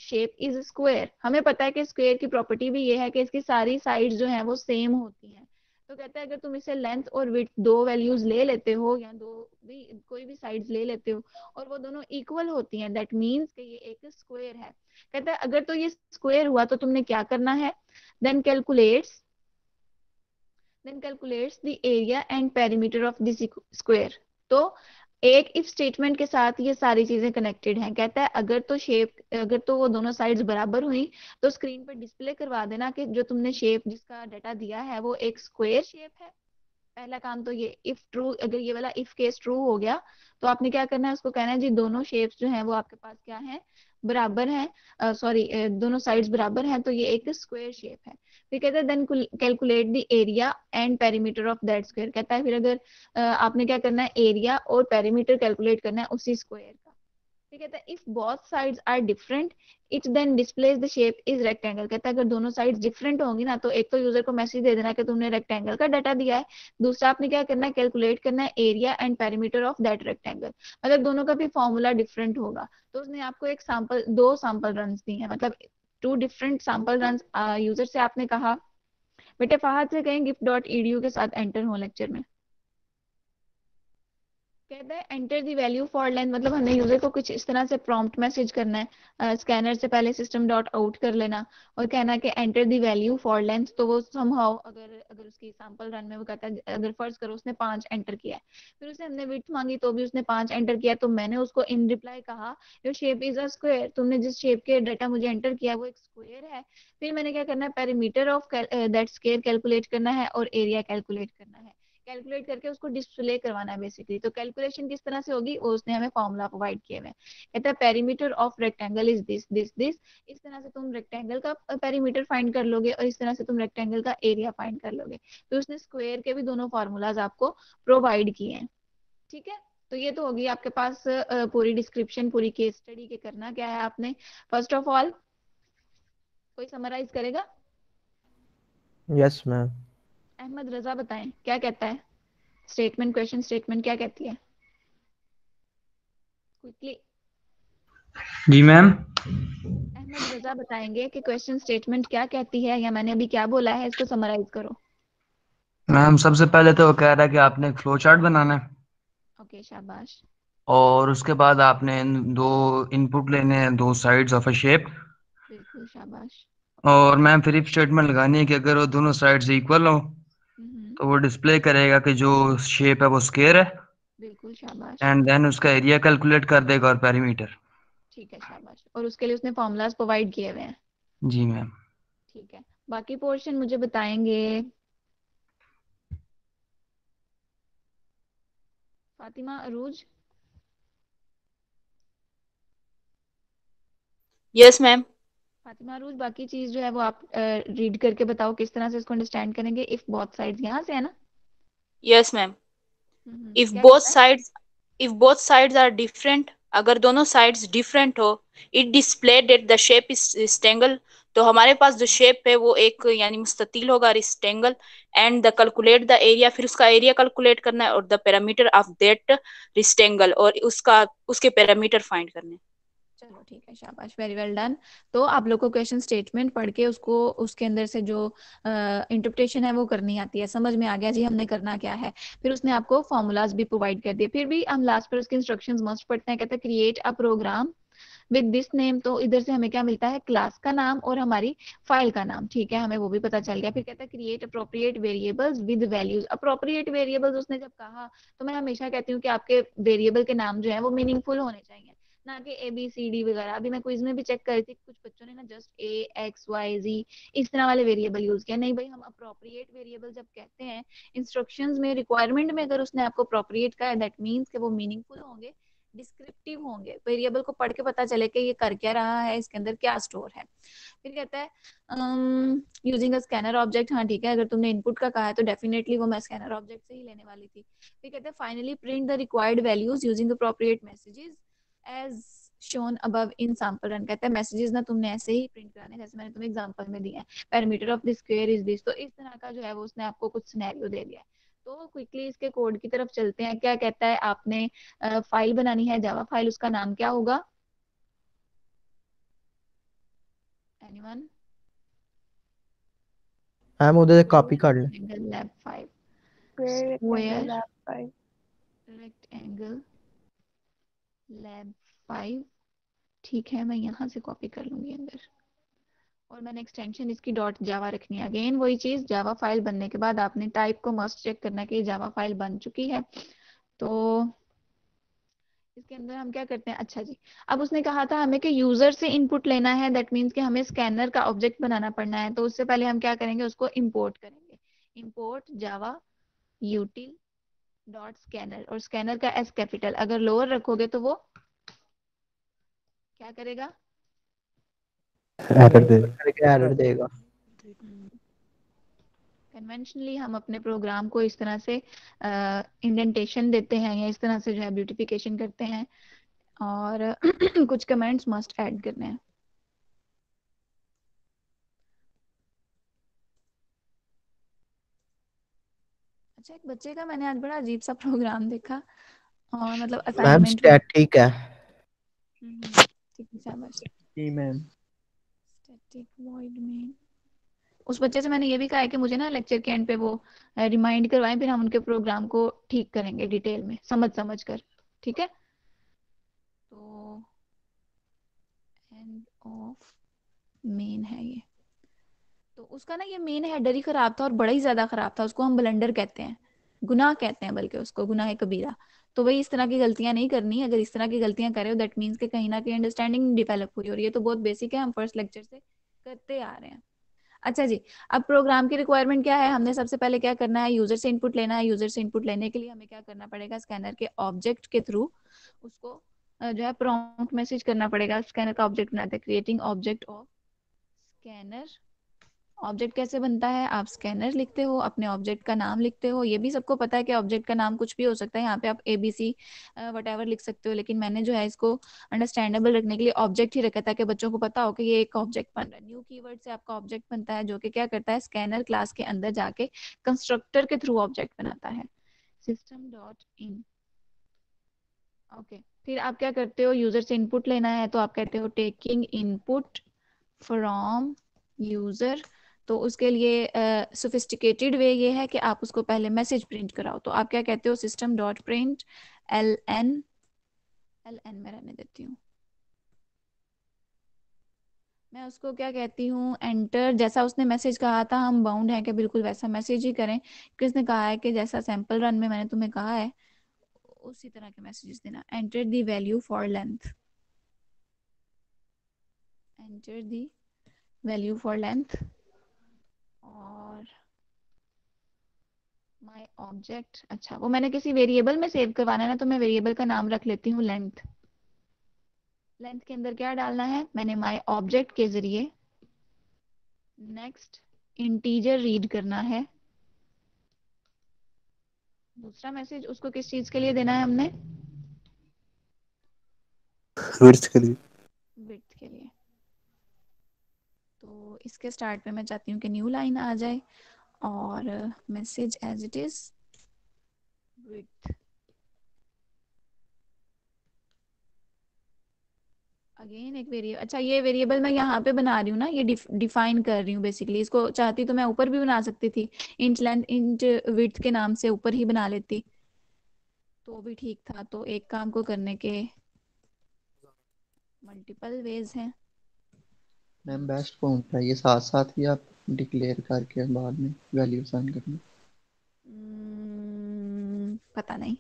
Shape is square, हमें पता है कि स्क्वायर की प्रॉपर्टी भी ये है कि इसकी सारी साइड्स जो हैं वो सेम होती हैं। तो कहता है अगर तुम इसे लेंथ और विड्थ दो वैल्यूज ले लेते हो या दो भी कोई भी साइड्स ले लेते हो और वो दोनों इक्वल होती हैं, दैट मीन्स कि ये एक स्क्वायर है। कहता है अगर तो ये स्क्वायर हुआ तो तुमने क्या करना है, then calculates then calculates the area and perimeter of this square. तो एक इफ स्टेटमेंट के साथ ये सारी चीजें कनेक्टेड हैं। कहता है अगर तो वो दोनों साइड्स बराबर हुई तो स्क्रीन पर डिस्प्ले करवा देना कि जो तुमने शेप जिसका डाटा दिया है वो एक स्क्वायर शेप है। पहला काम तो ये, इफ ट्रू, अगर ये वाला इफ केस ट्रू हो गया तो आपने क्या करना है, उसको कहना है जी दोनों शेप्स जो हैं वो आपके पास क्या हैं, बराबर हैं, सॉरी दोनों साइड्स बराबर हैं, तो ये एक स्क्वायर शेप है। फिर कहता है then calculate the area and perimeter of that square. कहता है फिर अगर आपने क्या करना है, एरिया और पेरीमीटर कैलकुलेट करना है उसी स्क्वायर का। ठीक है, if both sides are different it then displays the shape is rectangle. कहता है अगर दोनों साइड्स डिफरेंट होंगी ना तो एक तो यूजर को मैसेज दे देना कि तुमने रेक्टेंगल का डाटा दिया है, दूसरा आपने क्या करना है, कैलकुलेट करना है area and perimeter of that rectangle. मतलब दोनों का भी फॉर्मूला डिफरेंट होगा। तो उसने आपको एक सैंपल, दो सैंपल रन दी है, मतलब two different sample run. User से आपने कहा बेटे फहद से कहें gift.edu के साथ एंटर हो लेक्चर में। कहता है enter the value for length, मतलब हमें यूजर को कुछ इस तरह से प्रॉम्प्ट मैसेज करना है, स्कैनर से पहले सिस्टम डॉट आउट कर लेना और कहना कि enter the value for length. तो वो समहाउ अगर अगर उसकी सैंपल रन में वो कहता है, अगर फर्ज करो उसने 5 एंटर किया है, फिर उसे हमने विड्थ मांगी तो भी उसने 5 एंटर किया, तो मैंने उसको इन रिप्लाई कहा your shape is a square, तुमने जिस शेप के डाटा मुझे एंटर किया वो एक स्क्वायर है। फिर मैंने क्या करना है, perimeter of that square calculate करना है और एरिया कैलकुलेट करना है। कैलकुलेट करके उसको डिस्प्ले करवाना है बेसिकली। तो कैलकुलेशन किस तरह से होगी वो उसने हमें फॉर्मूला प्रोवाइड किए हुए हैं। कहता है perimeter of rectangle is this this this. इस तरह से तुम रेक्टेंगल का पेरीमीटर फाइंड कर लोगे और इस तरह से तुम रेक्टेंगल का एरिया फाइंड कर लोगे। तो उसने स्क्वायर के भी दोनों फॉर्मूलाज आपको प्रोवाइड किए हैं। ठीक है, तो ये तो होगी आपके पास पूरी डिस्क्रिप्शन, पूरी केस स्टडी के करना क्या है आपने। फर्स्ट ऑफ ऑल कोई समराइज करेगा? Yes ma'am. अहमद रजा बताएं क्या कहता है, स्टेटमेंट, क्वेश्चन स्टेटमेंट क्या कहती है, क्विकली। जी मैम। अहमद रजा बताएंगे कि क्वेश्चन स्टेटमेंट क्या कहती है, या मैंने अभी क्या बोला है इसको समराइज करो। मैम सबसे पहले तो वो कह रहा है कि आपने एक फ्लो चार्ट बनाना है ओके शाबाश। और उसके बाद आपने दो इनपुट लेने हैं, दो साइड्स ऑफ अ शेप। बिल्कुल शाबाश। और मैम फिर इफ स्टेटमेंट लगानी है कि अगर वो दोनों साइड्स इक्वल हो हम्म। तो वो डिस्प्ले करेगा कि जो शेप है वो स्क्वायर है। बिल्कुल शाबाश। एंड देन उसका एरिया कैलकुलेट कर देगा और पेरीमीटर। ठीक है शाबाश, और उसके लिए उसने फॉर्मूलाज प्रोवाइड किए हुए हैं। जी मैम। ठीक है, बाकी पोर्शन मुझे बताएंगे फातिमा अरूज। Yes ma'am. फातिमा अरूज बाकी चीज जो है वो आप रीड करके बताओ किस तरह से इसको अंडरस्टैंड करेंगे। इफ बोथ साइड्स, यहाँ से है ना? Yes ma'am. इफ क्या बोथ कहता है? Sides if both sides are different, अगर दोनों साइड्स डिफरेंट हो, it displayed that the shape is rectangle. तो हमारे पास जो शेप है वो एक यानी मुस्ततील होगा, rectangle. And the calculate the area, फिर उसका एरिया कैलकुलेट करना है, और the parameter of that rectangle, और उसका उसके पैरामीटर फाइंड करने हैं। चलो ठीक है शाबाश, वेरी वेल डन। तो आप लोग को क्वेश्चन स्टेटमेंट पढ़ के उसको उसके अंदर से जो इंटरप्रिटेशन है वो करनी आती है, समझ में आ गया जी हमने करना क्या है। फिर उसने आपको फॉर्मूलाज भी प्रोवाइड कर दिए। फिर भी हम लास्ट पर उसके इंस्ट्रक्शंस मस्ट पढ़ते हैं। कहते हैं create a program with this name. तो इधर से हमें क्या मिलता है, क्लास का नाम और हमारी फाइल का नाम। ठीक है, हमें वो भी पता चल गया। फिर कहता है create appropriate variables with values. Appropriate variables उसने जब कहा तो मैं हमेशा कहती हूँ कि आपके वेरिएबल के नाम जो है वो मीनिंगफुल होने चाहिए, ना कि ए बी सी डी वगैरह। अभी मैं क्विज में भी चेक कर रही थी, कुछ बच्चों ने ना जस्ट ए एक्स वाई जी इस तरह वाले वेरिएबल यूज किया। नहीं भाई, हम अप्रोप्रिएट वेरिएबल जब कहते हैं इंस्ट्रक्शंस में, रिक्वायरमेंट में, अगर उसने आपको अप्रोप्रिएट कहा है दैट मीन्स कि वो मीनिंगफुल होंगे, डिस्क्रिप्टिव होंगे, वेरिएबल को पढ़ के पता चले कि ये कर क्या रहा है, इसके अंदर क्या स्टोर है। फिर कहता है यूजिंग अ स्कैनर ऑब्जेक्ट। हाँ ठीक है, अगर तुमने इनपुट का कहा है तो डेफिनेटली वो मैं स्कैनर ऑब्जेक्ट से ही लेने वाली थी। फिर कहते हैं finally print the required values using appropriate messages as shown above in sample run. कहता है मैसेजेस ना तुमने ऐसे ही प्रिंट कराने जैसे मैंने तुम्हें एग्जांपल में दिया है। Parameter of the square is this. तो इस तरह का जो है वो उसने आपको कुछ सिनेरियो दे दिया है। तो क्विकली इसके कोड की तरफ चलते हैं। क्या कहता है, आपने फाइल बनानी है जावा फाइल, उसका नाम क्या होगा? एनीवन? मैम उधर से कॉपी कर ले। Angle lab 5 Square square rectangle lab 5. Rectangle lab 5। ठीक है, मैं यहाँ से कॉपी कर लूंगी अंदर, और मैंने एक्सटेंशन इसकी डॉट जावा रखनी है। अगेन वही चीज, जावा फाइल बनने के बाद आपने टाइप को मस्ट चेक करना है कि जावा फाइल बन चुकी है। तो इसके अंदर हम क्या करते हैं, अच्छा जी, अब उसने कहा था हमें कि यूजर से इनपुट लेना है, दैट मीन्स कि हमें स्कैनर का ऑब्जेक्ट बनाना पड़ना है। तो उससे पहले हम क्या करेंगे, उसको इंपोर्ट करेंगे। इंपोर्ट जावा यूटिल डॉट स्कैनर, और स्कैनर का एस कैपिटल, अगर लोअर रखोगे तो वो क्या करेगा, एरर दे करके एरर देगा। कन्वेंशनली हम अपने प्रोग्राम को इस तरह से इंडेंटेशन देते हैं, या इस तरह से जो है ब्यूटिफिकेशन करते हैं, और कुछ कमेंट्स मस्ट ऐड करने हैं। अच्छा, एक बच्चे का मैंने आज बड़ा अजीब सा प्रोग्राम देखा, और मतलब मैम असाइनमेंट में। स्टैटिक है। ठीक है, शाबाश। जी मैम। Static void main. उस बच्चे से मैंने ये भी कहा है कि मुझे ना लेक्चर के एंड पे वो रिमाइंड करवाएं, फिर हम उनके प्रोग्राम को ठीक करेंगे डिटेल में, समझ समझ कर। ठीक है, तो एंड ऑफ मेन है ये। तो उसका ना ये मेन हेडर ही खराब था, और बड़ा ही ज्यादा खराब था। उसको हम ब्लंडर कहते हैं, गुनाह कहते हैं, बल्कि उसको गुनाह कबीरा। तो भाई इस तरह की गलतियां नहीं करनी। अगर इस तरह की गलतियां करे हो, दैट मीन्स कि कहीं ना कहीं अंडरस्टैंडिंग डेवलप हुई, और ये तो बहुत बेसिक है, हम फर्स्ट लेक्चर से करते आ रहे हैं। अच्छा जी, अब प्रोग्राम की रिक्वायरमेंट क्या है, हमने सबसे पहले क्या करना है, यूजर से इनपुट लेना है। यूजर से इनपुट लेने के लिए हमें क्या करना पड़ेगा, स्कैनर के ऑब्जेक्ट के थ्रू उसको जो है प्रॉम्प्ट मैसेज करना पड़ेगा। स्कैनर का ऑब्जेक्ट बनाते हैं, creating object of scanner. Object कैसे बनता है, आप स्कैनर लिखते हो, अपने ऑब्जेक्ट का नाम लिखते हो। ये भी सबको पता है कि ऑब्जेक्ट का नाम कुछ भी हो सकता है, यहाँ पे आप ABC वट लिख सकते हो, लेकिन मैंने जो है इसको अंडरस्टैंडेबल रखने के लिए ऑब्जेक्ट ही रखा, ताकि बच्चों को पता हो कि ये एक ऑब्जेक्ट बन रहा है। न्यू कीवर्ड से आपका ऑब्जेक्ट बनता है, जो कि क्या करता है, स्कैनर क्लास के अंदर जाके कंस्ट्रक्टर के थ्रू ऑब्जेक्ट बनाता है। System dot in. ओके, फिर आप क्या करते हो, यूजर से इनपुट लेना है, तो आप कहते हो टेकिंग इनपुट फ्रॉम यूजर। तो उसके लिए सोफिस्टिकेटेड वे ये है कि आप उसको पहले मैसेज प्रिंट कराओ। तो आप क्या कहते हो, सिस्टम डॉट प्रिंट LN में रहने देती हूँ मैं, उसको क्या कहती हूँ, एंटर। जैसा उसने मैसेज कहा था, हम बाउंड है कि बिल्कुल वैसा मैसेज ही करें, किसने कहा है कि जैसा सैंपल रन में मैंने तुम्हें कहा है उसी तरह के मैसेजेस देना। Enter the value for length, enter the value for length, और माय ऑब्जेक्ट। अच्छा, वो मैंने किसी वेरिएबल में सेव करवाना है ना, तो मैं वेरिएबल का नाम रख लेती हूँ लेंथ। लेंथ के अंदर क्या डालना है, मैंने माय ऑब्जेक्ट के जरिए नेक्स्ट इंटीजर रीड करना है। दूसरा मैसेज उसको किस चीज के लिए देना है हमने, विड्थ के लिए। विड्थ के लिए। तो इसके स्टार्ट में मैं चाहती हूँ कि न्यू लाइन आ जाए, और message as it is width. Again एक वेरिएबल। अच्छा, ये वेरिएबल मैं यहाँ पे बना रही हूँ ना, ये डिफाइन कर रही हूँ बेसिकली। इसको चाहती तो मैं ऊपर भी बना सकती थी, इंच लेंथ इंच विड्थ के नाम से ऊपर ही बना लेती, तो भी ठीक था। तो एक काम को करने के मल्टीपल वेज हैं। मैम बेस्ट पॉइंट है ये, साथ साथ ही आप डिक्लेयर करके बाद में वैल्यू असाइन करना। पता नहीं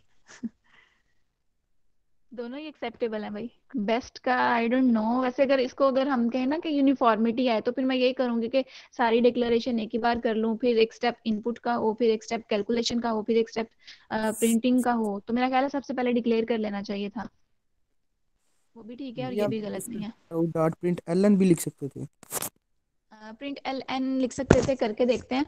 दोनों ही एक्सेप्टेबल है भाई। बेस्ट का आई डोंट नो। वैसे अगर इसको अगर हम कहें ना कि यूनिफॉर्मिटी है, तो फिर मैं यही करूंगी कि सारी डिक्लेरेशन एक ही बार कर लूं, फिर एक स्टेप इनपुट का हो, फिर एक स्टेप कैलकुलेशन का हो, फिर एक स्टेप प्रिंटिंग का हो। तो मेरा ख्याल है सबसे पहले डिक्लेयर कर लेना चाहिए था। वो भी ठीक है, और जी ये आप भी गलत नहीं है। डॉट प्रिंट एलन भी लिख सकते थे। प्रिंट LN लिख सकते थे, करके देखते हैं।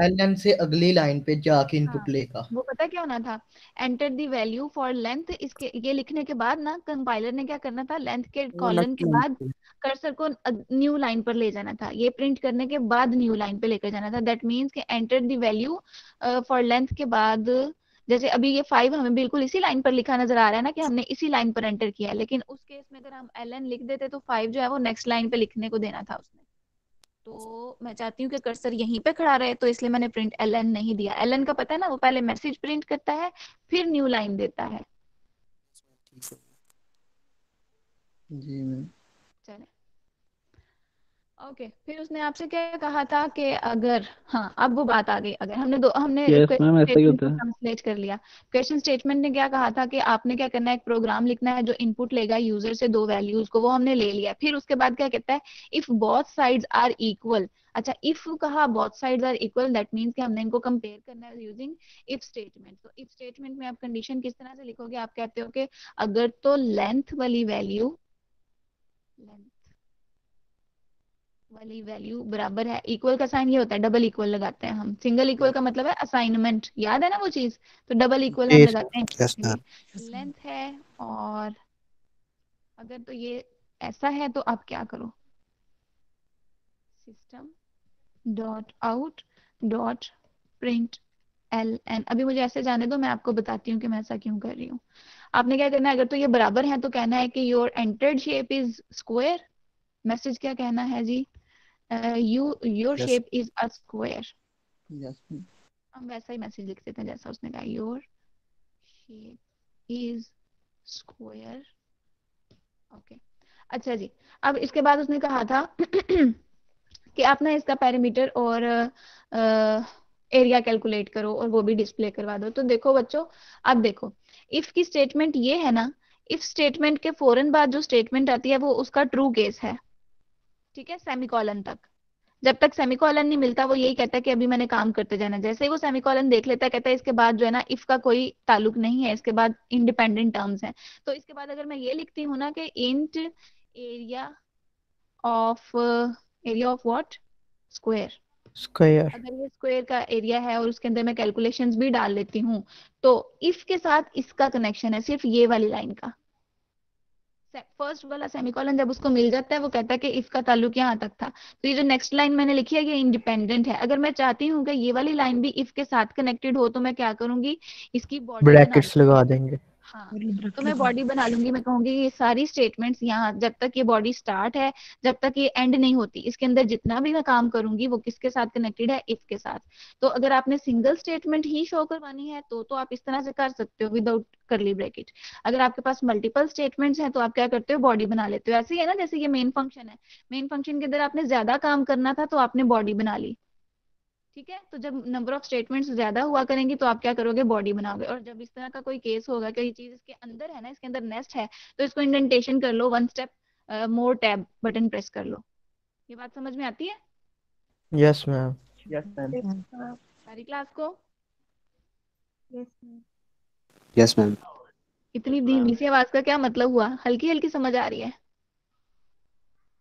LN से अगली लाइन पे जाके हाँ, इनपुट लेगा। वो पता क्या होना था, enter the value for length. इसके ये लिखने के बाद ना कंपाइलर ने क्या करना था, लेंथ के वो कॉलन नेक्स्ट के लाइन बाद पे। कर्सर को न्यू लाइन पर ले जाना था। ये प्रिंट करने के बाद न्यू लाइन पे लेकर जाना था। दैट मीन्स कि enter the value for length के बाद जैसे अभी ये 5 हमें बिल्कुल इसी लाइन पर लिखा नजर आ रहा है ना कि हमने इसी लाइन पर एंटर किया है, लेकिन उस केस में अगर हम ln लिख देते तो 5 जो है वो नेक्स्ट लाइन पे लिखने को देना था उसने। तो मैं चाहती हूँ कि कर्सर यहीं पे खड़ा रहे, तो इसलिए मैंने प्रिंट ln नहीं दिया। ln का पता है ना, वो पहले मैसेज प्रिंट करता है फिर न्यू लाइन देता है। ठीक है। जी मैम। चले ओके, फिर उसने आपसे क्या कहा था कि अगर, हाँ अब वो बात आ गई, अगर हमने यस क्वेश्चन मैम, ऐसा ही स्टेटमेंट होता को है। ट्रांसलेट कर लिया। क्वेश्चन स्टेटमेंट ने क्या कहा था कि आपने क्या करना है, एक प्रोग्राम लिखना है जो इनपुट लेगा यूजर से दो वैल्यूज को, वो हमने ले लिया। फिर उसके बाद क्या कहता है, if both sides are equal. अच्छा, इफ कहा both sides are equal, that means कि हमने इनको कंपेयर करना है यूजिंग इफ स्टेटमेंट। तो इफ स्टेटमेंट में आप कंडीशन किस तरह से लिखोगे, आप कहते हो कि अगर तो लेंथ वाली वैल्यू बराबर है, इक्वल का साइन ये होता है, डबल इक्वल लगाते हैं हम। सिंगल इक्वल का मतलब है असाइनमेंट, याद है ना वो चीज, तो डबल इक्वल हम जी लगाते हैं यस मैम। लेंथ है। और अगर तो ये ऐसा है तो आप क्या करो, system dot out dot print ln। अभी मुझे ऐसे जाने दो, मैं आपको बताती हूँ कि मैं ऐसा क्यों कर रही हूँ। आपने क्या करना है, अगर तो ये बराबर है तो कहना है कि your entered shape is square. Message क्या कहना है जी, your yes shape is a square. Yes ma'am. हम वैसा ही मैसेज लिख देते हैं जैसा उसने कहा, your shape is square. Okay, अच्छा जी। अब इसके बाद उसने कहा था कि आप ना इसका पैरामीटर और एरिया कैलकुलेट करो और वो भी डिस्प्ले करवा दो। तो देखो बच्चों, अब देखो, इफ की स्टेटमेंट ये है ना, इफ स्टेटमेंट के फौरन बाद जो स्टेटमेंट आती है वो उसका ट्रू केस है, ठीक है, सेमीकोलन तक। जब तक सेमीकोलन नहीं मिलता वो यही कहता है कि अभी मैंने काम करते जाना। जैसे ही वो सेमीकोलन देख लेता है, कहता है इसके बाद जो है ना इफ का कोई ताल्लुक नहीं है, इसके बाद इंडिपेंडेंट टर्म्स हैं। तो इसके बाद अगर मैं ये लिखती हूँ ना कि int area of what, square. Square. अगर ये स्क्वायर का एरिया है और उसके अंदर मैं कैलकुलेशंस भी डाल लेती हूँ, तो इफ के साथ इसका कनेक्शन है सिर्फ ये वाली लाइन का। फर्स्ट वाला सेमीकोलन जब उसको मिल जाता है वो कहता है कि इफ का ताल्लुक यहाँ तक था। तो ये जो नेक्स्ट लाइन मैंने लिखी है ये इंडिपेंडेंट है। अगर मैं चाहती हूँ कि ये वाली लाइन भी इफ के साथ कनेक्टेड हो तो मैं क्या करूंगी, इसकी बॉडी बना ब्रैकेट्स लूंगी। लगा देंगे। हाँ, तो मैं बॉडी बना लूंगी, मैं कहूंगी ये सारी स्टेटमेंट्स यहाँ, जब तक ये बॉडी स्टार्ट है जब तक ये एंड नहीं होती, इसके अंदर जितना भी मैं काम करूंगी वो किसके साथ कनेक्टेड है, इफ के साथ। तो अगर आपने सिंगल स्टेटमेंट ही शो करवानी है तो आप इस तरह से कर सकते हो विदाउट करली ब्रैकेट। अगर आपके पास मल्टीपल स्टेटमेंट्स हैं तो आप क्या करते हो, बॉडी बना लेते हो। ऐसे ही है ना, जैसे ये मेन फंक्शन है, मेन फंक्शन के अंदर आपने ज्यादा काम करना था तो आपने बॉडी बना ली, ठीक है। तो जब नंबर ऑफ स्टेटमेंट्स ज्यादा हुआ करेंगी तो आप क्या करोगे, बॉडी बनाओगे। और जब इस तरह का कोई केस होगा कि ये चीज इसके अंदर है ना, इसके अंदर नेस्ट है, तो इसको इंडेंटेशन कर लो, वन स्टेप मोर टैब बटन प्रेस कर लो। ये बात समझ में आती है yes ma'am. Yes ma'am. Yes, ma'am. सारी क्लास को? Yes, ma'am. Yes ma'am. इतनी धीमी सी आवाज का क्या मतलब हुआ, हल्की हल्की समझ आ रही है?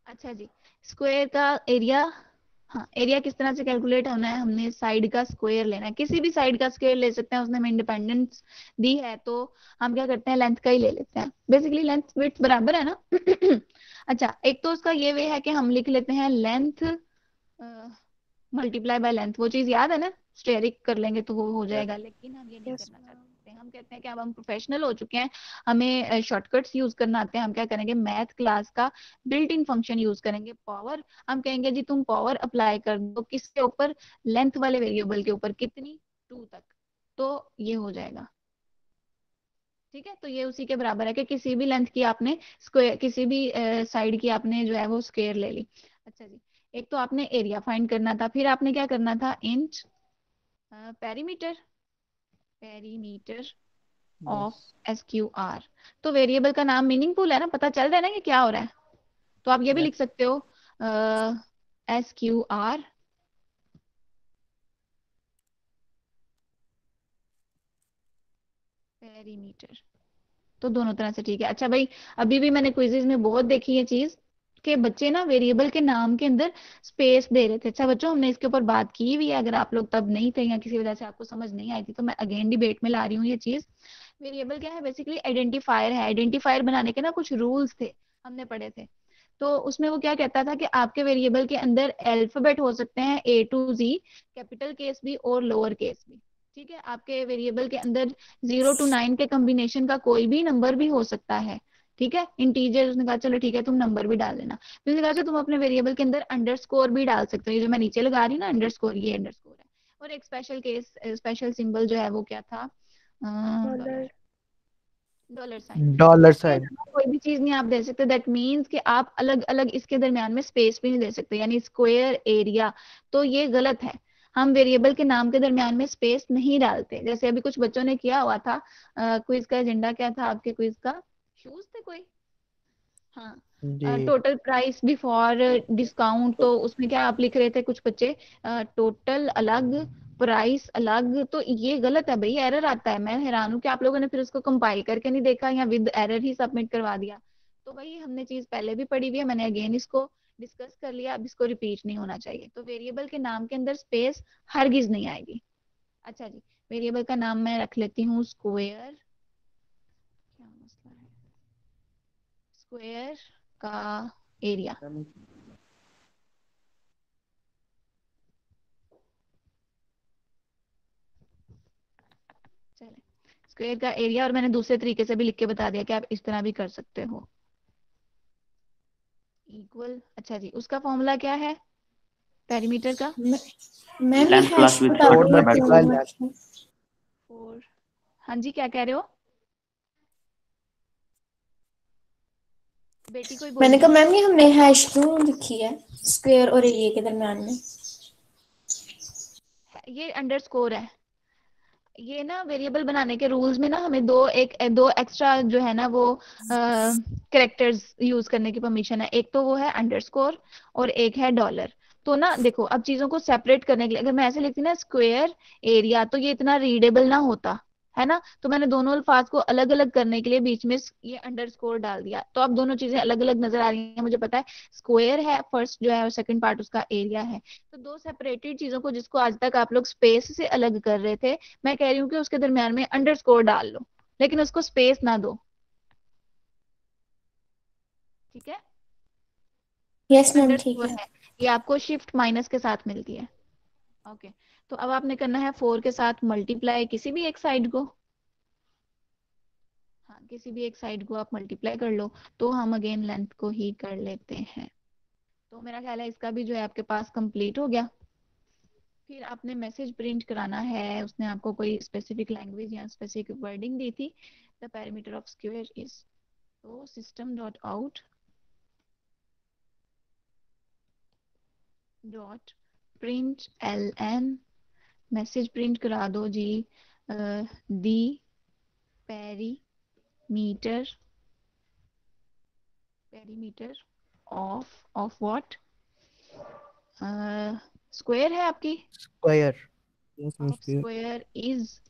अच्छा जी, स्क्वायर का एरिया, हाँ, एरिया किस तरह से कैलकुलेट होना है, हमने साइड का स्क्वायर लेना है, किसी भी साइड का स्क्वायर ले सकते हैं। उसने हमें इंडिपेंडेंस दी है तो हम क्या करते हैं, लेंथ का ही ले लेते हैं। बेसिकली लेंथ विड्थ बराबर है ना। अच्छा, एक तो उसका ये वे है कि हम लिख लेते हैं लेंथ मल्टीप्लाई बाय लेंथ, वो चीज याद है ना, स्टेरिक कर लेंगे तो वो हो जाएगा। लेकिन हम ये नहीं Yes, करना ma'am. चाहते, हम कहते हैं कि अब हम प्रोफेशनल हो चुके हैं, हमें शॉर्टकट्स यूज करना आते हैं। हम क्या करेंगे, मैथ क्लास का बिल्ट इन फंक्शन यूज करेंगे, पावर। हम कहेंगे जी तुम पावर अप्लाई कर दो किसके ऊपर, लेंथ वाले वेरिएबल के ऊपर, कितनी, 2 तक, तो ये हो जाएगा, ठीक है। तो ये उसी के बराबर है कि किसी भी लेंथ की आपने स्क्वायर, किसी भी साइड की आपने जो है वो स्क्वायर ले ली। अच्छा जी, एक तो आपने एरिया फाइंड करना था, फिर आपने क्या करना था, int perimeter, perimeter of SQR। तो वेरिएबल का नाम मीनिंगफुल है ना, पता चल रहा है ना कि क्या हो रहा है। तो आप ये भी लिख सकते हो SQR पेरीमीटर। तो दोनों तरह से ठीक है। अच्छा भाई, अभी भी मैंने क्विज़ेज में बहुत देखी ये चीज कि बच्चे ना वेरिएबल के नाम के अंदर स्पेस दे रहे थे। अच्छा बच्चों, हमने इसके ऊपर बात की हुई है, अगर आप लोग तब नहीं थे या किसी वजह से आपको समझ नहीं आई थी तो मैं अगेन डिबेट में ला रही हूँ ये चीज। वेरिएबल क्या है, बेसिकली आइडेंटिफायर है। आइडेंटिफायर बनाने के ना कुछ रूल्स थे, हमने पढ़े थे। तो उसमें वो क्या कहता था कि आपके वेरिएबल के अंदर अल्फाबेट हो सकते हैं A to Z, capital case भी और लोअर केस भी। ठीक है, आपके वेरिएबल के अंदर 0 to 9 के कॉम्बिनेशन का कोई भी नंबर भी हो सकता है। ठीक है, इंटीजर, उसने कहा चलो ठीक है तुम नंबर भी डाल देना। फिर उसने कहा कि तुम अपने वेरिएबल के अंदर अंडरस्कोर भी डाल सकते हो, ये जो मैं नीचे लगा रही हूँ ना अंडरस्कोर, ये अंडरस्कोर है। और एक स्पेशल केस, स्पेशल सिंबल जो है वो क्या था, डॉलर। Dollar sign. डॉलर इसके साइन। अलावा कोई भी चीज नहीं आप दे सकते, दैट मीन्स कि आप अलग अलग इसके दरमियान में स्पेस भी नहीं दे सकते, यानी स्क्वायर एरिया, तो ये गलत है। हम वेरिएबल के नाम के दरमियान में स्पेस नहीं डालते, जैसे अभी कुछ बच्चों ने किया हुआ था। क्विज का एजेंडा क्या था आपके क्विज का, शूज थे कोई, हाँ, जी। टोटल प्राइस बिफोर डिस्काउंट, तो उसमें क्या आप लिख रहे थे कुछ बच्चे, टोटल अलग, प्राइस अलग, तो ये गलत है भाई, एरर आता है। मैं हैरान हूँ कि आप लोगों ने फिर उसको कंपाइल करके नहीं देखा या विद एरर ही सबमिट करवा दिया। तो भाई हमने चीज पहले भी पढ़ी हुई है, मैंने अगेन इसको डिस्कस कर लिया, अब इसको रिपीट नहीं होना चाहिए। तो वेरिएबल के नाम के अंदर स्पेस हरगिज नहीं आएगी। अच्छा जी, वेरिएबल का नाम मैं रख लेती हूँ स्क्वायर, क्या मसला है, स्क्वायर का एरिया। चले, स्क्वायर का एरिया, और मैंने दूसरे तरीके से भी लिख के बता दिया कि आप इस तरह भी कर सकते हो, इक्वल। अच्छा जी, उसका फॉर्मूला क्या है पेरीमीटर का, मैम ये लेंथ हैश प्लस विड्थ बता फोर रही है मल्टीप्लाई क्यों? लेंथ। 4, हाँ जी क्या कह रहे हो बेटी, कोई मैंने कहा बोलिए। मैम ये हमने हैश क्यों लिखी है स्क्वायर और एरिया के दरम्यान में? ये अंडरस्कोर है, ये ना वेरिएबल बनाने के रूल्स में ना हमें दो एक्स्ट्रा जो है ना वो कैरेक्टर्स यूज करने की परमिशन है। एक तो वो है अंडरस्कोर और एक है डॉलर। तो ना देखो, अब चीजों को सेपरेट करने के लिए अगर मैं ऐसे लिखती ना स्क्वायर एरिया, तो ये इतना रीडेबल ना होता है ना, तो मैंने दोनों अल्फाज को अलग अलग करने के लिए बीच में ये अंडरस्कोर डाल दिया, तो अब दोनों चीजें अलग अलग नजर आ रही हैं, मुझे पता है स्क्वायर है फर्स्ट जो है और सेकंड पार्ट उसका एरिया है। तो दो सेपरेटेड चीजों को जिसको आज तक आप लोग स्पेस से अलग कर रहे थे, मैं कह रही हूँ कि उसके दरमियान में अंडरस्कोर डाल लो, लेकिन उसको स्पेस ना दो। ठीक है, यस मैम ठीक अंडरस्कोर है। है, ये आपको शिफ्ट माइनस के साथ मिलती है। ओके, तो अब आपने करना है 4 के साथ मल्टीप्लाई किसी भी एक साइड को, हाँ किसी भी एक साइड को आप मल्टीप्लाई कर लो, तो हम अगेन लेंथ को ही कर लेते हैं। तो मेरा ख्याल है इसका भी जो है आपके पास कंप्लीट हो गया। फिर आपने मैसेज प्रिंट कराना है, उसने आपको कोई स्पेसिफिक लैंग्वेज या स्पेसिफिक वर्डिंग दी थी, the parameter of square is, तो system dot out dot print l n, message print करा दो जी, the perimeter, perimeter of what, square है आपकी, square. Yes of mister. Square is,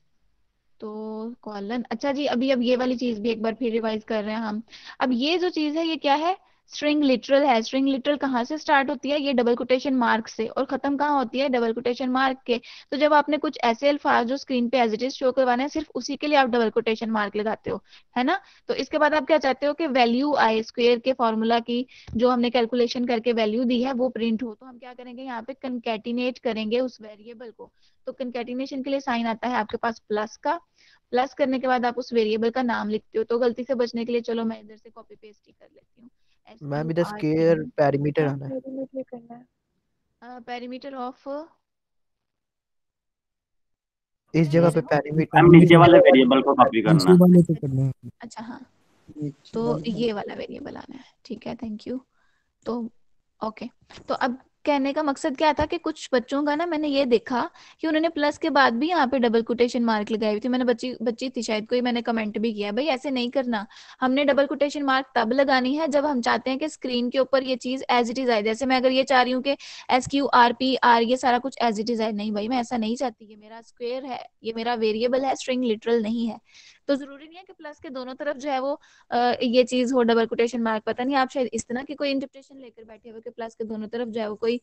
तो कॉलन। अच्छा जी, अभी अब ये वाली चीज भी एक बार फिर रिवाइज कर रहे हैं हम। अब ये जो चीज है ये क्या है, स्ट्रिंग लिटरल है। स्ट्रिंग लिटरल कहाँ से स्टार्ट होती है, ये डबल कोटेशन मार्क से, और खत्म कहाँ होती है, डबल कोटेशन मार्क के। तो जब आपने कुछ ऐसे अल्फाज जो स्क्रीन पे एज इट इज शो करवाने हैं, सिर्फ उसी के लिए आप डबल कोटेशन मार्क लगाते हो, है ना। तो इसके बाद आप क्या चाहते हो कि वैल्यू आए स्क्वायर के फॉर्मूला की, जो हमने कैलकुलेशन करके वैल्यू दी है वो प्रिंट हो। तो हम क्या करेंगे, यहाँ पे कंकैटिनेट करेंगे उस वेरिएबल को। तो कंकैटिनेशन के लिए साइन आता है आपके पास प्लस का, प्लस करने के बाद आप उस वेरिएबल का नाम लिखते हो। तो गलती से बचने के लिए चलो मैं इधर से कॉपी पेस्ट ही कर लेती हूँ, मैम इधर स्क्वायर पेरीमीटर आना है। पेरीमीटर करना है। पेरीमीटर ऑफ, इस क्या जगह कह पे रहे हो, पेरीमीटर मैम नीचे वाले वेरिएबल को कॉपी करना नीचे है। वाले पे करना है। अच्छा हाँ, नीचे तो वाले ये वाला वेरिएबल आना है, ठीक है थैंक यू। तो ओके, तो अब कहने का मकसद क्या था कि कुछ बच्चों का ना मैंने ये देखा कि उन्होंने प्लस के बाद भी यहाँ पे डबल कोटेशन मार्क लगाई हुई थी। मैंने बच्ची बच्ची थी शायद कोई, मैंने कमेंट भी किया भाई ऐसे नहीं करना, हमने डबल कोटेशन मार्क तब लगानी है जब हम चाहते हैं कि स्क्रीन के ऊपर ये चीज एज इट इज आए। जैसे मैं अगर ये चाह रही हूँ कि SQRPR ये सारा कुछ एज इट इज आए, नहीं भाई मैं ऐसा नहीं चाहती, ये मेरा स्क्वायर है, ये मेरा वेरिएबल है, स्ट्रिंग लिटरल नहीं है। तो जरूरी नहीं है कि प्लस के दोनों तरफ जो है वो ये चीज हो डबल कोटेशन मार्क। पता नहीं आप शायद इस तरह की कोई इंटरप्रिटेशन लेकर बैठे हो कि प्लस के दोनों तरफ जो है वो कोई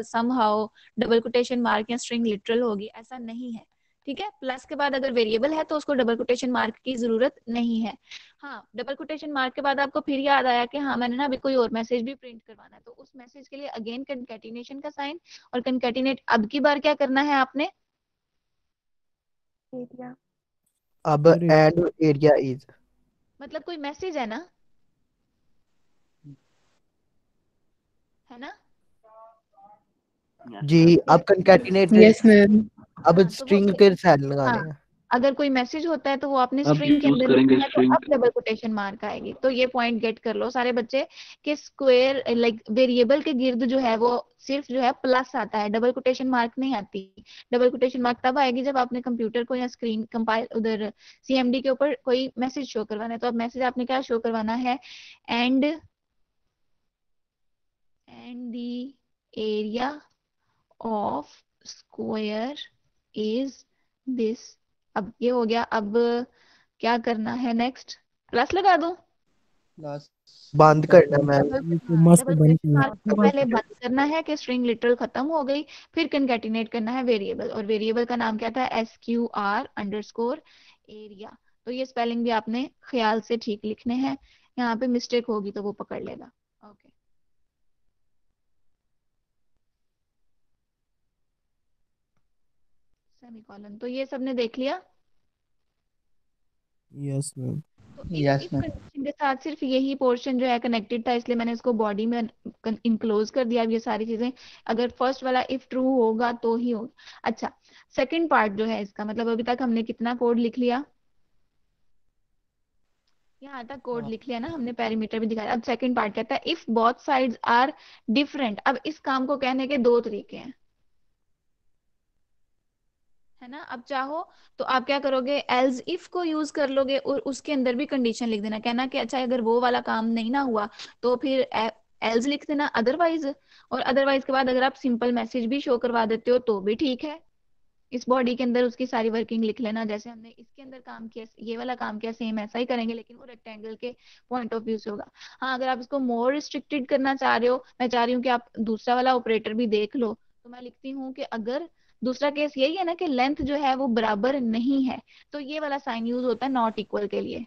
समहाउ डबल कोटेशन मार्क या स्ट्रिंग लिटरल होगी, ऐसा नहीं है। ठीक है, प्लस के बाद अगर वेरिएबल है तो उसको डबल कोटेशन मार्क की जरूरत नहीं है। हाँ, डबल कोटेशन मार्क के बाद आपको फिर याद आया कि हाँ मैंने ना अभी कोई और मैसेज भी प्रिंट करवाना है, तो उस मैसेज के लिए अगेन कंकैटिनेशन का साइन, और कंकैटिनेट अब की बार क्या करना है आपने, एरिया। अब एंड एरिया इज मतलब कोई मैसेज है ना, है ना? जी। अब कंकैटिनेटेड यस मैम। अब हाँ तो वो स्ट्रिंग के साइड लगाने हाँ, हैं। अगर कोई मैसेज होता है तो वो आपने अब स्ट्रिंग के यूज अंदर करेंगे लिखना है, तो स्ट्रिंग। अब डबल कोटेशन मार्क आएगी। तो ये पॉइंट गेट कर लो सारे बच्चे कि स्क्वायर लाइक वेरिएबल के गिर्द जो है वो सिर्फ जो है प्लस आता है, डबल कोटेशन मार्क नहीं आती। डबल कोटेशन मार्क तब आएगी जब आपने कंप्यूटर को या स्क्रीन कंपाइल उधर सीएमडी के ऊपर कोई मैसेज शो करवाना है। तो अब मैसेज आपने क्या शो करवाना है, and the area of square is this. अब ये हो गया। अब क्या करना है नेक्स्ट, प्लस लगा दूं? लास्ट बंद करना मैम। डबल क्वेश्चन मार्क को पहले बंद करना है कि स्ट्रिंग लिटरल खत्म हो गई, फिर कंकैटिनेट करना है वेरिएबल, और वेरिएबल का नाम क्या था, SQR_एरिया। तो ये स्पेलिंग भी आपने ख्याल से ठीक लिखने हैं, यहाँ पे मिस्टेक होगी तो वो पकड़ लेगा। Okay semicolon. तो ये सबने देख लिया। Yes ma'am. तो यस इस मैम। कंडीशन के साथ सिर्फ यही पोर्शन जो है कनेक्टेड था, इसलिए मैंने इसको बॉडी में इनक्लोज कर दिया। अब ये सारी चीजें अगर फर्स्ट वाला इफ ट्रू होगा तो ही होगा। अच्छा, सेकंड पार्ट जो है इसका, मतलब अभी तक हमने कितना कोड लिख लिया, यहाँ तक कोड लिख लिया ना हमने, पेरीमीटर भी दिखाया। अब सेकंड पार्ट कहता है if both sides are different. अब इस काम को कहने के दो तरीके हैं, है ना? अब चाहो तो आप क्या करोगे, एल्स इफ को यूज कर लोगे और उसके अंदर भी कंडीशन लिख देना, कहना कि अच्छा अगर वो वाला काम नहीं ना हुआ तो फिर एल्स लिख देना अदरवाइज। और अदरवाइज के बाद अगर आप सिंपल मैसेज भी शो करवा देते हो तो भी ठीक है। इस बॉडी के अंदर उसकी सारी वर्किंग लिख लेना, जैसे हमने इसके अंदर काम किया, ये वाला काम किया, सेम ऐसा ही करेंगे, लेकिन वो रेक्टेंगल के पॉइंट ऑफ व्यू से होगा। हाँ, अगर आप इसको मोर रिस्ट्रिक्टेड करना चाह रहे हो, मैं चाह रही हूँ कि आप दूसरा वाला ऑपरेटर भी देख लो, तो मैं लिखती हूँ कि अगर दूसरा केस यही है ना कि लेंथ जो है वो बराबर नहीं है, तो ये वाला साइन यूज होता है नॉट इक्वल के लिए।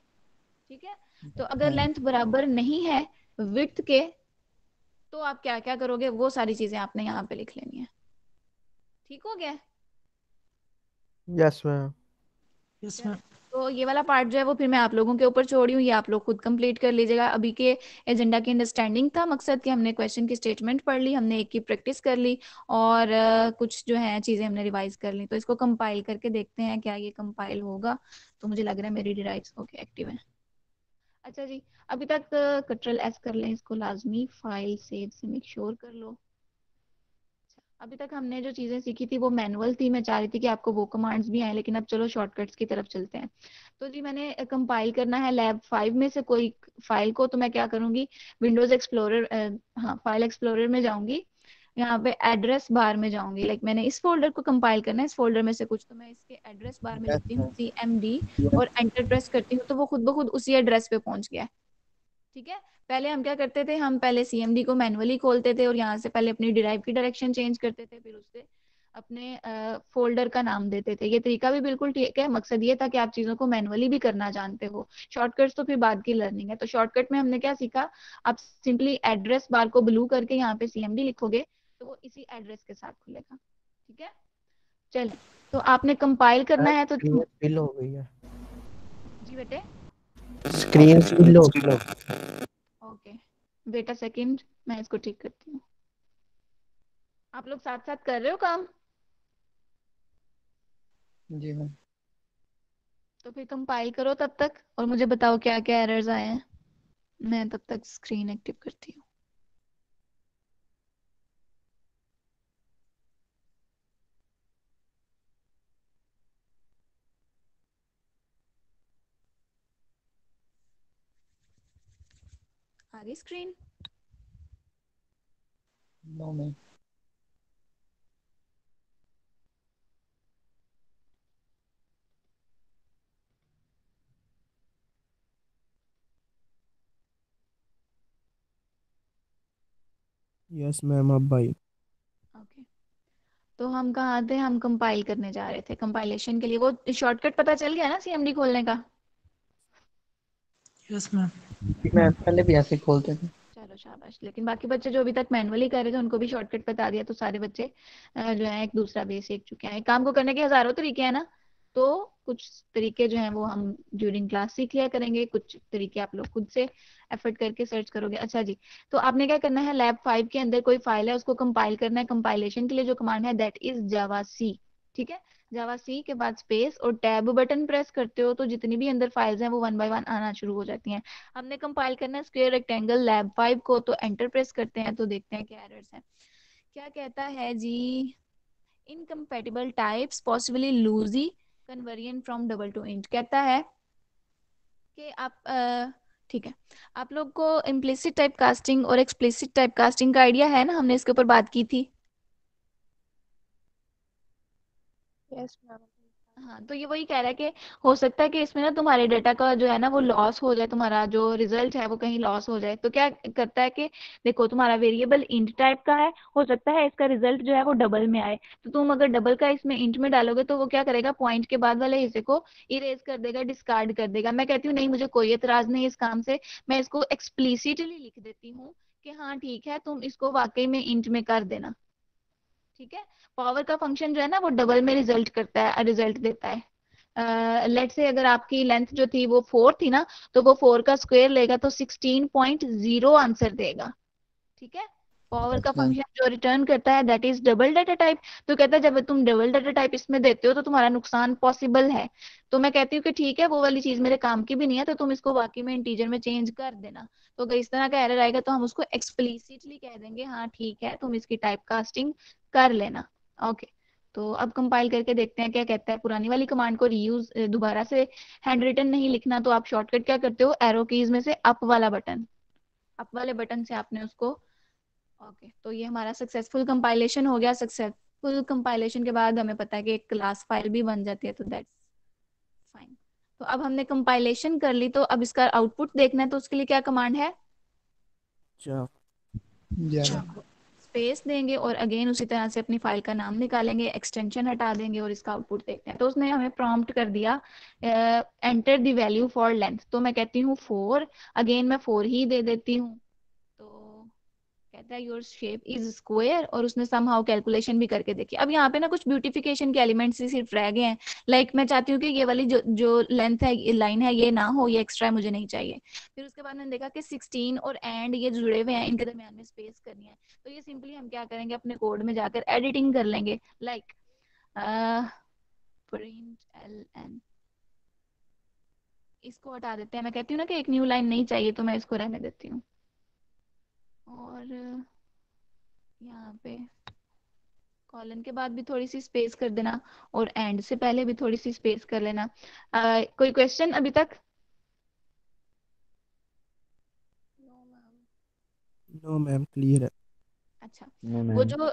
ठीक है, तो अगर लेंथ बराबर नहीं है विड्थ के, तो आप क्या क्या करोगे, वो सारी चीजें आपने यहाँ पे लिख लेनी है। ठीक हो गया? Yes ma'am. Yes ma'am. तो ये वाला पार्ट जो है वो फिर मैं आप लोगों के ऊपर छोड़ी हूँ, ये आप लोग खुद कंप्लीट कर लीजिएगा। अभी के एजेंडा की अंडरस्टैंडिंग था मकसद कि हमने क्वेश्चन की स्टेटमेंट पढ़ ली, हमने एक की प्रैक्टिस कर ली, और कुछ जो है चीजें हमने रिवाइज कर ली। तो इसको कंपाइल करके देखते हैं क्या ये कंपाइल होगा। तो मुझे लग रहा है मेरी डिराइव्स ओके एक्टिव है। अच्छा जी, अभी तक Ctrl+S कर लें इसको लाजमी, फाइल सेव से मेक श्योर कर लो। अभी तक हमने जो चीजें सीखी थी वो मैनुअल थी, मैं चाह रही थी कि आपको वो कमांड्स भी आए, लेकिन अब चलो शॉर्टकट्स की तरफ चलते हैं। तो जी मैंने कंपाइल करना है लैब 5 में से कोई फाइल को, तो मैं क्या करूंगी, विंडोज एक्सप्लोरर, हाँ फाइल एक्सप्लोरर में जाऊंगी, यहाँ पे एड्रेस बार में जाऊंगी। लाइक मैंने इस फोल्डर को कंपाइल करना है, इस फोल्डर में से कुछ, तो मैं इसके एड्रेस बार में लिखती हूँ CMD और एंटर प्रेस करती हूँ, तो वो खुद ब खुद उसी एड्रेस पे पहुंच गया। ठीक है, पहले हम क्या करते थे, हम पहले CMD को मैनुअली खोलते थे और यहाँ से पहले अपनी डिराइव की डायरेक्शन चेंज करते थे, फिर उससे अपने फोल्डर का नाम देते थे। ये तरीका भी बिल्कुल ठीक है, मकसद ये था कि आप चीजों को मैनुअली भी करना जानते हो। शॉर्टकट्स तो फिर बाद की लर्निंग है। तो शॉर्टकट में हमने क्या सीखा, आप सिंपली एड्रेस बार को ब्लू करके यहाँ पे CMD लिखोगे तो वो इसी एड्रेस के साथ खुलेगा। ठीक है, चलें, तो आपने कंपाइल करना है तो स्क्रीन फिल हो गई है। जी बेटे, स्क्रीन फिल हो गई। ओके बेटा सेकंड, मैं इसको ठीक करती हूँ। आप लोग साथ साथ कर रहे हो काम? जी मैम। तो फिर कंपाइल करो तब तक और मुझे बताओ क्या क्या एरर्स आए हैं, मैं तब तक स्क्रीन एक्टिव करती हूँ। आ गई screen? No ma'am. Yes ma'am. अब भाई ओके, तो हम कहाँ थे, हम कंपाइल करने जा रहे थे। कंपाइलेशन के लिए वो शॉर्टकट पता चल गया ना CMD खोलने का? Yes ma'am. मैम पहले भी ऐसे ही खोलते थे। चलो शाबाश। लेकिन बाकी बच्चे जो अभी तक मैनुअली कर रहे थे उनको भी शॉर्टकट बता दिया, तो सारे बच्चे जो है एक दूसरा बेस सीख चुके हैं। एक काम को करने के हजारों तरीके हैं ना, तो कुछ तरीके जो हैं वो हम ड्यूरिंग क्लास सीख लिया करेंगे, कुछ तरीके आप लोग खुद से एफर्ट करके सर्च करोगे। अच्छा जी, तो आपने क्या करना है, लैब 5 के अंदर कोई फाइल है उसको कंपाइल करना है। कंपाइलेशन के लिए जो कमांड है दैट इज जावा सी। ठीक है, जावा सी के बाद स्पेस और टैब बटन प्रेस करते हो तो जितनी भी अंदर फाइल्स हैं वो 1 बाय 1 आना शुरू हो जाती हैं। हमने कंपाइल करना है स्क्वायर रेक्टेंगल लैब 5 को, तो एंटर प्रेस करते हैं तो देखते हैं क्या एरर्स हैं। क्या कहता है जी, incompatible types possibly lossy conversion from double to int. कहता है कि आप ठीक है, आप लोग को इम्प्लिसिट टाइप कास्टिंग और एक्सप्लिसिट टाइप कास्टिंग का आइडिया है ना, हमने इसके ऊपर बात की थी। Yes ma'am. हाँ, तो ये वही कह रहा है कि हो सकता है कि इसमें ना तुम्हारे डाटा का जो है ना वो लॉस हो जाए, तुम्हारा जो रिजल्ट है वो कहीं लॉस हो जाए। तो क्या करता है कि देखो तुम्हारा वेरिएबल इंट टाइप का है, हो सकता है इसका रिजल्ट जो है वो डबल में आए, तो तुम अगर डबल का इसमें इंट में डालोगे तो वो क्या करेगा, पॉइंट के बाद वाले हिस्से को इरेज कर देगा, डिस्कार्ड कर देगा। मैं कहती हूँ नहीं, मुझे कोई एतराज नहीं इस काम से, मैं इसको एक्सप्लिसिटली लिख देती हूँ कि हाँ ठीक है, तुम इसको वाकई में इंट में कर देना। ठीक है, पावर का फंक्शन जो है ना वो डबल में रिजल्ट करता है, रिजल्ट देता है। लेट से अगर आपकी लेंथ जो थी वो 4 थी ना, तो वो 4 का स्क्वायर लेगा तो 16.0 आंसर देगा। ठीक है, पावर का यस मैम। फंक्शन जो रिटर्न करता है that is double data type. तो कहता है जब तुम डबल डाटा टाइप इसमें देते हो तो तुम्हारा नुकसान पॉसिबल है। तो मैं कहती हूँ कि ठीक है, वो वाली चीज मेरे काम की भी नहीं है, तो तुम इसको वाकई में इंटीजर में चेंज कर देना। तो अगर इस तरह का एरर आएगा तो हम उसको एक्सप्लिसिटली कह देंगे हाँ ठीक है, तुम इसकी टाइप कास्टिंग कर लेना। ओके, तो अब कंपाइल करके देखते हैं क्या कहता है। पुरानी वाली कमांड को रीयूज दोबारा से हैंड रिटन नहीं लिखना, तो आप शॉर्टकट क्या करते हो, एरो कीज में से अप वाला बटन, अप वाले बटन से आपने उसको। ओके, तो ये हमारा सक्सेसफुल कंपाइलेशन हो गया। सक्सेसफुल कंपाइलेशन के बाद हमें पता है कि एक क्लास फाइल भी बन जाती है, तो दैट्स फाइन। तो अब हमने कंपाइलेशन कर ली, तो अब इसका आउटपुट देखना है, तो उसके लिए क्या कमांड है, जावा जावा। स्पेस देंगे और अगेन उसी तरह से अपनी फाइल का नाम निकालेंगे, एक्सटेंशन हटा देंगे और इसका आउटपुट देखते हैं। तो उसने हमें प्रॉम्प्ट कर दिया enter the value for length, तो मैं कहती हूँ 4, अगेन मैं 4 ही दे देती हूँ। तो कहता है योर शेप इज स्क्वायर, और उसने समहाउ कैलकुलेशन भी करके देखी। अब यहाँ पे ना कुछ ब्यूटिफिकेशन के एलिमेंट्स ही सिर्फ रह गए हैं। लाइक मैं चाहती हूँ कि ये वाली जो जो लेंथ है, लाइन है, ये ना हो, ये एक्स्ट्रा मुझे नहीं चाहिए। फिर उसके बाद मैंने देखा कि 16 और एंड ये जुड़े हुए हैं, इनके दरमियान में स्पेस करनी है। तो ये सिंपली हम क्या करेंगे, अपने कोड में जाकर एडिटिंग कर लेंगे। लाइक प्रिंट एल एन, इसको हटा देते हैं। मैं कहती हूँ ना कि एक न्यू लाइन नहीं चाहिए, तो मैं इसको रहने देती हूँ। और यहाँ पे कॉलन के बाद भी थोड़ी सी स्पेस कर देना, और एंड से पहले भी थोड़ी सी स्पेस कर लेना। कोई क्वेश्चन अभी तक? नो मैम क्लियर है। अच्छा, नो वो मैम। जो